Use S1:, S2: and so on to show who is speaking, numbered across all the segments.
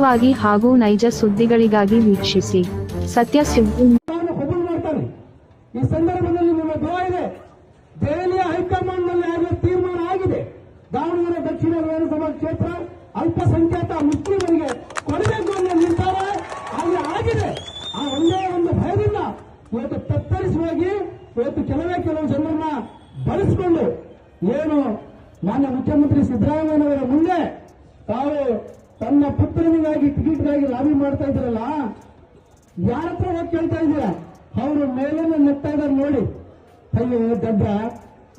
S1: ವಾಗಿ ಹಾಗೂ ನೈಜ ಸುದ್ದಿಗಳಿಗಾಗಿ ವೀಕ್ಷಿಸಿ ಸತ್ಯ ಸುದ್ದಿ.
S2: ಮಾಡ್ತಾನೆ. ಈ ಸಂದರ್ಭದಲ್ಲಿ ನಿಮ್ಮ ದ್ರೋಹ ಇದೆ. ದೆಹಲಿಯ ಹೈಕಮಾಂಡ್ ನಲ್ಲಿ ಆಗಲೇ ತೀರ್ಮಾನ ಆಗಿದೆ. ದಾವಣಗೆರೆ ದಕ್ಷಿಣ ವಿಧಾನಸಭಾ ಕ್ಷೇತ್ರ ಅಲ್ಪಸಂಖ್ಯಾತ ಮುಸ್ಲಿಮರಿಗೆ ಕೊಡಬೇಕು ಅನ್ನೋ ನಿರ್ಧಾರ ಅಲ್ಲಿ ಆಗಿದೆ. ಆ ಒಂದೇ ಒಂದು ಭಯದಿಂದ ಇವತ್ತು ತತ್ತರಿಸುವಾಗಿ ಇವತ್ತು ಕೆಲವು ಜನರನ್ನ ಬಳಸಿಕೊಂಡು ಏನು ಮಾನ್ಯ ಮುಖ್ಯಮಂತ್ರಿ ಸಿದ್ದರಾಮಯ್ಯನವರ ಮುಂದೆ ತಾವು ತನ್ನ ಪುತ್ರನಿಗಾಗಿ ಟಿಕೆಟ್ಗಾಗಿ ಲಾಬಿ ಮಾಡ್ತಾ ಇದ್ರಲ್ಲ, ಯಾರ ಹತ್ರ ಹೋಗಿ ಕೇಳ್ತಾ ಇದ್ದೀರಾ? ಅವರು ಮೇಲೇನೆ ನೆಗ್ತಾ ಇದ್ದಾರೆ ನೋಡಿ. ಅಯ್ಯೋ ದಡ್ಡ,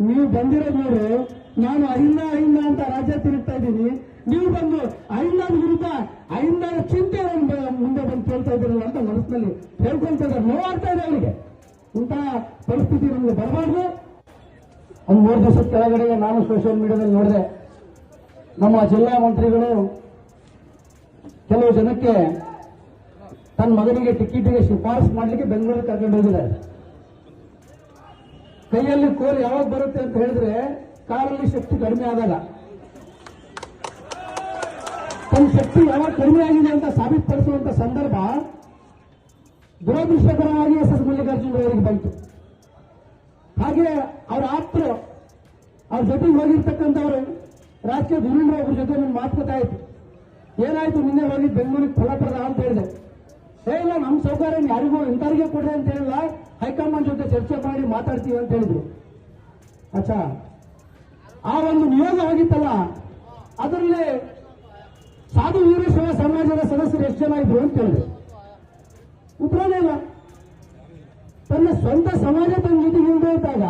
S2: ನೀವು ಬಂದಿರೋದು ನೋಡು, ನಾನು ಅಹಿಂದ ಅಂತ ರಾಜ್ಯ ತಿರುಗ್ತಾ ಇದ್ದೀನಿ, ನೀವು ಬಂದು ಅಹಿಂದದ ವಿರುದ್ಧ ಅಹಿಂದದ ಚಿಂತೆ ಮುಂದೆ ಬಂದು ಕೇಳ್ತಾ ಇದ್ದೀರಲ್ಲ ಅಂತ ಮನಸ್ಸಿನಲ್ಲಿ ಹೇಳ್ಕೊಳ್ತಾ ಇದ್ದಾರೆ. ನೋವಾಗ್ತಾ ಇದೆ ಅವರಿಗೆ. ಇಂತಹ ಪರಿಸ್ಥಿತಿ ನಮಗೆ ಬರಬಾರ್ದು. ಒಂದು 3 ದಿವಸದ ಕೆಳಗಡೆ ನಾನು ಸೋಷಿಯಲ್ ಮೀಡಿಯಾದಲ್ಲಿ ನೋಡಿದೆ, ನಮ್ಮ ಜಿಲ್ಲಾ ಮಂತ್ರಿಗಳು ಕೆಲವು ಜನಕ್ಕೆ ತನ್ನ ಮಗನಿಗೆ ಟಿಕೆಟ್ಗೆ ಶಿಫಾರಸು ಮಾಡಲಿಕ್ಕೆ ಬೆಂಗಳೂರಿಗೆ ಕರ್ಕೊಂಡು ಹೋಗಿದ್ದಾರೆ. ಕೈಯಲ್ಲಿ ಕೋಲ್ ಯಾವಾಗ ಬರುತ್ತೆ ಅಂತ ಹೇಳಿದ್ರೆ ಕಾಲಲ್ಲಿ ಶಕ್ತಿ ಕಡಿಮೆ ಆದಾಗ, ತನ್ನ ಶಕ್ತಿ ಯಾವಾಗ ಕಡಿಮೆ ಆಗಿದೆ ಅಂತ ಸಾಬೀತುಪಡಿಸುವಂತ ಸಂದರ್ಭ ದುರದೃಷ್ಟಕರವಾಗಿ ಎಸ್ ಮಲ್ಲಿಕಾರ್ಜುನ ಅವರಿಗೆ ಬಂತು. ಹಾಗೆ ಅವರ ಆಪ್ತರು, ಅವ್ರ ಜೊತೆಗೆ ಹೋಗಿರ್ತಕ್ಕಂಥವ್ರು ರಾಜಕೀಯ ಧುರೀಣರು ಒಬ್ಬರ ಜೊತೆ ನನ್ನ ಮಾತುಕತೆ ಆಯ್ತು. ಏನಾಯ್ತು, ನಿನ್ನೆ ಹೋಗಿ ಬೆಂಗಳೂರಿಗೆ ಫಲಪ್ರದ ಅಂತ ಹೇಳಿದೆ. ಇಲ್ಲ, ನಮ್ಮ ಸೌಕರ್ಯ ಯಾರಿಗೂ ಇಂಥವ್ರಿಗೆ ಕೊಡ್ರಿ ಅಂತ ಹೇಳಿಲ್ಲ, ಹೈಕಮಾಂಡ್ ಜೊತೆ ಚರ್ಚೆ ಮಾಡಿ ಮಾತಾಡ್ತೀವಿ ಅಂತ ಹೇಳಿದ್ರು. ಅಚ್ಚಾ, ಆ ಒಂದು ನಿಯೋಗ ಹೋಗಿತ್ತಲ್ಲ, ಅದರಲ್ಲಿ ಸಾಧು ವೀರಶೈವ ಸಮಾಜದ ಸದಸ್ಯರು ಎಷ್ಟು ಜನ ಇದ್ರು ಅಂತ ಹೇಳಿದ್ರು. ಉತ್ತರನೇ ಇಲ್ಲ. ತನ್ನ ಸ್ವಂತ ಸಮಾಜ ತನ್ನ ಜೊತೆಗೆ ಇಲ್ಲದೆ ಇದ್ದಾಗ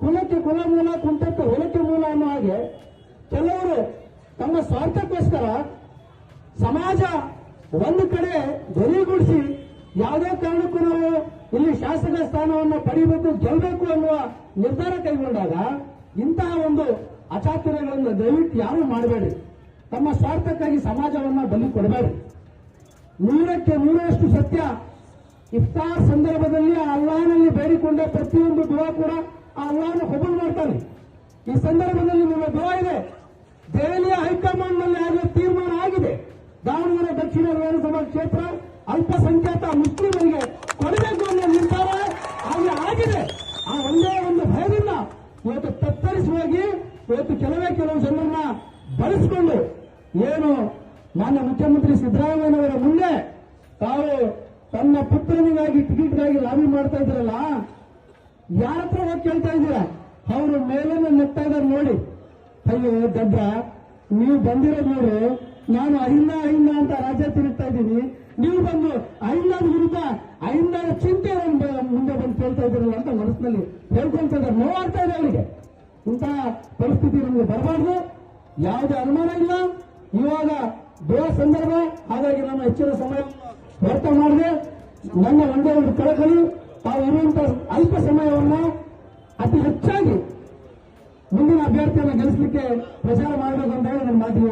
S2: ಕುಲಕ್ಕೆ ಕುಲ ಮೂಲ, ಕುಂಟಕ್ಕೆ ಹೊಲಕ್ಕೆ ಮೂಲ ಅನ್ನೋ ಹಾಗೆ ಕೆಲವರು ತಮ್ಮ ಸ್ವಾರ್ಥಕ್ಕೋಸ್ಕರ ಸಮಾಜ ಒಂದು ಕಡೆ ಧ್ವನಿಗೂಡಿಸಿ ಯಾವುದೇ ಕಾರಣಕ್ಕೂ ನಾವು ಇಲ್ಲಿ ಶಾಸಕ ಸ್ಥಾನವನ್ನು ಪಡೆಯಬೇಕು, ಗೆಲ್ಲಬೇಕು ಅನ್ನುವ ನಿರ್ಧಾರ ಕೈಗೊಂಡಾಗ ಇಂತಹ ಒಂದು ಅಚಾತುರ್ಯಗಳನ್ನು ದಯವಿಟ್ಟು ಯಾರು ಮಾಡಬೇಡಿ. ತಮ್ಮ ಸ್ವಾರ್ಥಕ್ಕಾಗಿ ಸಮಾಜವನ್ನ ಬಲಿ ಕೊಡಬೇಡಿ. 100ಕ್ಕೆ 100ರಷ್ಟು ಸತ್ಯ. ಇಫ್ತಾರ್ ಸಂದರ್ಭದಲ್ಲಿ ಆ ಅಲ್ಲಾಹನಲ್ಲಿ ಬೇಡಿಕೊಂಡ ಪ್ರತಿಯೊಂದು ದುವಾ ಕೂಡ ಆ ಅಲ್ಲಾಹನ ಕಬೂಲ್ ಮಾಡ್ತಾನೆ. ಈ ಸಂದರ್ಭದಲ್ಲಿ ನಿಮ್ಮ ದುವಾ ಇದೆ. ದೆಹಲಿಯ ಹೈಕಮಾಂಡ್ ನಲ್ಲಿ ಆಗಲೇ ತೀರ್ಮಾನ ಆಗಿದೆ. ದಾವಣಗೆರೆ ದಕ್ಷಿಣ ವಿಧಾನಸಭಾ ಕ್ಷೇತ್ರ ಅಲ್ಪಸಂಖ್ಯಾತ ಮುಸ್ಲಿಮರಿಗೆ ಕೊಡಬೇಕು ಅನ್ನೋ ನಿರ್ಧಾರ ಅಲ್ಲಿ ಆಗಿದೆ. ಆ ಒಂದೇ ಒಂದು ಭಯದಿಂದ ಇವತ್ತು ತತ್ತರಿಸುವಾಗಿ ಇವತ್ತು ಕೆಲವು ಜನರನ್ನ ಬಳಸಿಕೊಂಡು ಏನು ಮಾನ್ಯ ಮುಖ್ಯಮಂತ್ರಿ ಸಿದ್ದರಾಮಯ್ಯನವರ ಮುಂದೆ ತಾವು ತನ್ನ ಪುತ್ರನಿಗಾಗಿ ಟಿಕೆಟ್ಗಾಗಿ ಲಾಬಿ ಮಾಡ್ತಾ ಇದ್ರಲ್ಲ, ಯಾರ ಹತ್ರ ಹೋಗಿ ಕೇಳ್ತಾ ಇದ್ದೀರಾ? ಅವರು ಮೇಲೇನೆ ನೆಗ್ತಾ ಇದ್ದಾರೆ ನೋಡಿ. ಅಯ್ಯೋ ದಡ್ಡ, ನೀವು ಬಂದಿರೋದು ನೋಡು, ನಾನು ಅಹಿಂದ ಅಂತ ರಾಜ್ಯ ತಿರುಗ್ತಾ ಇದ್ದೀನಿ, ನೀವು ಬಂದು ಅಹಿಂದದ ವಿರುದ್ಧ ಅಹಿಂದದ ಚಿಂತೆ ಮುಂದೆ ಬಂದು ಕೇಳ್ತಾ ಇದ್ದೀರಲ್ಲ ಅಂತ ಮನಸ್ಸಿನಲ್ಲಿ ಹೇಳ್ಕೊಳ್ತಾ ಇದ್ದಾರೆ. ನೋವಾಗ್ತಾ ಇದೆ ಅವರಿಗೆ. ಇಂತಹ ಪರಿಸ್ಥಿತಿ ನಮಗೆ ಬರಬಾರ್ದು. ಯಾವುದೇ ಅನುಮಾನ ಇಲ್ಲ. ಇವಾಗ ದ್ರೋಹ ಸಂದರ್ಭ, ಹಾಗಾಗಿ ನಾನು ಹೆಚ್ಚಿನ ಸಮಯ ವ್ಯರ್ಥ ಮಾಡಿದೆ. ನನ್ನ ಒಂದೇ ಒಂದು ಕಳಕಳಿ, ತಾವು ಇರುವಂತಹ ಅಲ್ಪ ಸಮಯವನ್ನ ಅತಿ ಹೆಚ್ಚಾಗಿ ಮುಂದಿನ ಅಭ್ಯರ್ಥಿಯನ್ನು ಗೆಲ್ಲಿಸಲಿಕ್ಕೆ ಪ್ರಚಾರ ಮಾಡಬೇಕು ಅಂತ ಹೇಳಿ ನನ್ನ ಮಾತಿಗೆ